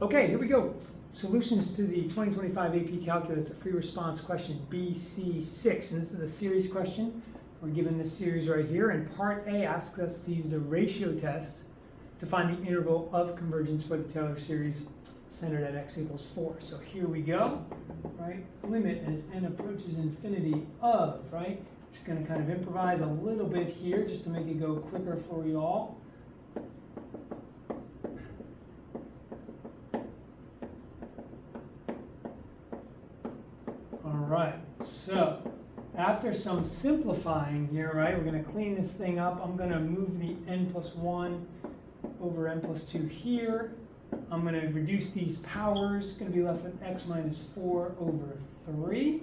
Okay, here we go. Solutions to the 2025 AP Calculus, a free response question, BC6. And this is a series question. We're given this series right here. And part A asks us to use the ratio test to find the interval of convergence for the Taylor series centered at x equals 4. So here we go, right? Limit as n approaches infinity of, right? Just going to kind of improvise a little bit here just to make it go quicker for you all. All right, so after some simplifying here, right, we're going to clean this thing up. I'm going to move the n plus 1 over n plus 2 here. I'm going to reduce these powers. Going to be left with x minus 4 over 3.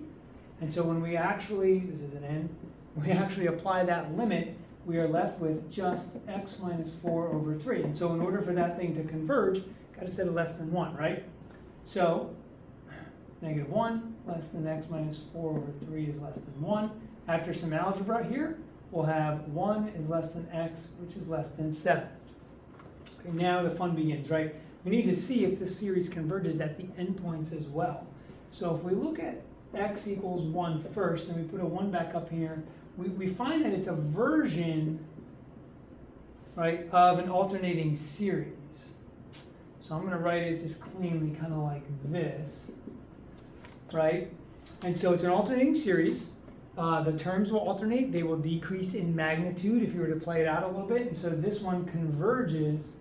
And so when we actually, this is an n, when we actually apply that limit, we are left with just x minus 4 over 3. And so in order for that thing to converge, got to set it less than 1, right? So negative 1 less than x minus 4 over 3 is less than 1. After some algebra here, we'll have 1 is less than x, which is less than 7. Okay, now the fun begins, right? We need to see if this series converges at the endpoints as well. So if we look at x equals 1 first, and we put a 1 back up here, we find that it's a version, right, of an alternating series. So I'm going to write it just cleanly, kind of like this. Right? And so it's an alternating series. The terms will alternate. They will decrease in magnitude if you were to play it out a little bit. And so this one converges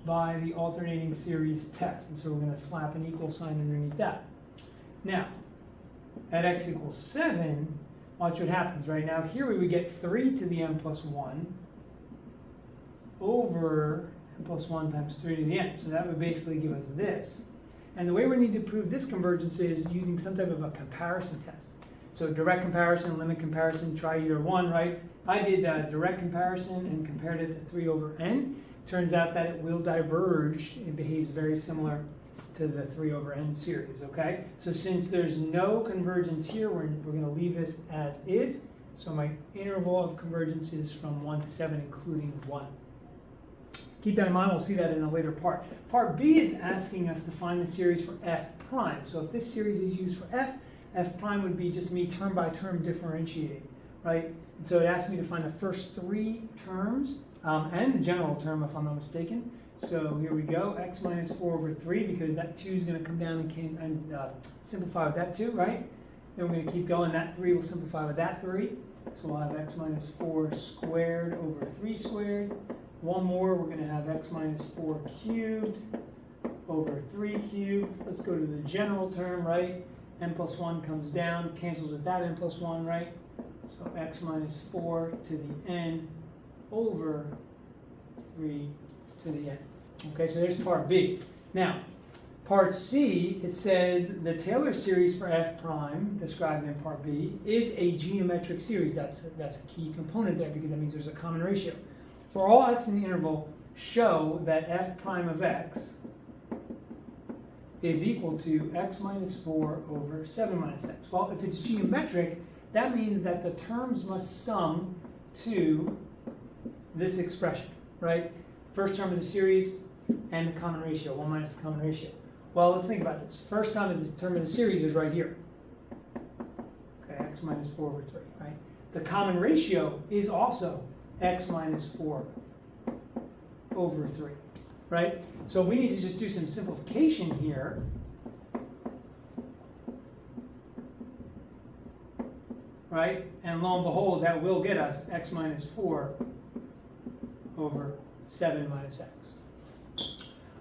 by the alternating series test. And so we're going to slap an equal sign underneath that. Now, at x equals 7, watch what happens. Right now, here we would get 3 to the n plus 1 over n plus 1 times 3 to the n. So that would basically give us this. And the way we need to prove this convergence is using some type of a comparison test. So direct comparison, limit comparison, try either one, right? I did direct comparison and compared it to 3 over n. Turns out that it will diverge. It behaves very similar to the 3 over n series, okay? So since there's no convergence here, we're going to leave this as is. So my interval of convergence is from 1 to 7, including 1. Keep that in mind, we'll see that in a later part. Part B is asking us to find the series for f prime. So if this series is used for f prime would be just me term by term differentiating, right? And so it asks me to find the first 3 terms and the general term if I'm not mistaken. So here we go, x minus 4 over 3, because that 2 is going to come down and simplify with that 2, right? Then we're going to keep going, that 3 will simplify with that 3. So we'll have x minus 4 squared over 3 squared. One more, we're going to have x minus 4 cubed over 3 cubed. Let's go to the general term, right? N plus 1 comes down, cancels with that n plus 1, right? So x minus 4 to the n over 3 to the n. Okay, so there's part B. Now, part C, it says the Taylor series for f prime, described in part B, is a geometric series. That's a key component there because that means there's a common ratio. For all x in the interval, show that f prime of x is equal to x minus 4 over 7 minus x. Well, if it's geometric, that means that the terms must sum to this expression, right? First term of the series and the common ratio, 1 minus the common ratio. Well, let's think about this. First term of the series is right here. Okay, x minus 4 over 3, right? The common ratio is also x minus 4 over 3, right? So we need to just do some simplification here. Right? And lo and behold, that will get us x minus 4 over 7 minus x.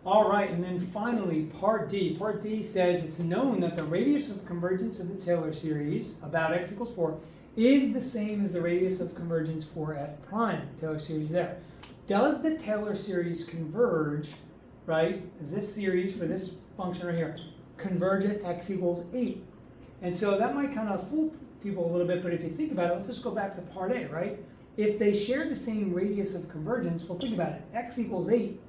All right, and then finally, part D. Part D says it's known that the radius of convergence of the Taylor series about x equals 4 is the same as the radius of convergence for f prime, Taylor series there. Does the Taylor series converge, right? Is this series for this function right here converge at x equals 8? And so that might kind of fool people a little bit, but if you think about it, let's just go back to part A, right? If they share the same radius of convergence, well, think about it. X equals 8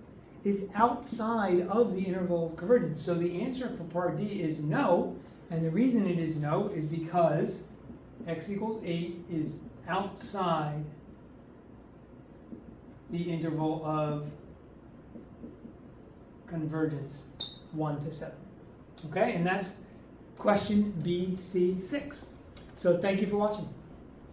is outside of the interval of convergence. So the answer for part D is no, and the reason it is no is because x equals 8 is outside the interval of convergence. 1 to 7. Okay, and that's question BC6. So thank you for watching.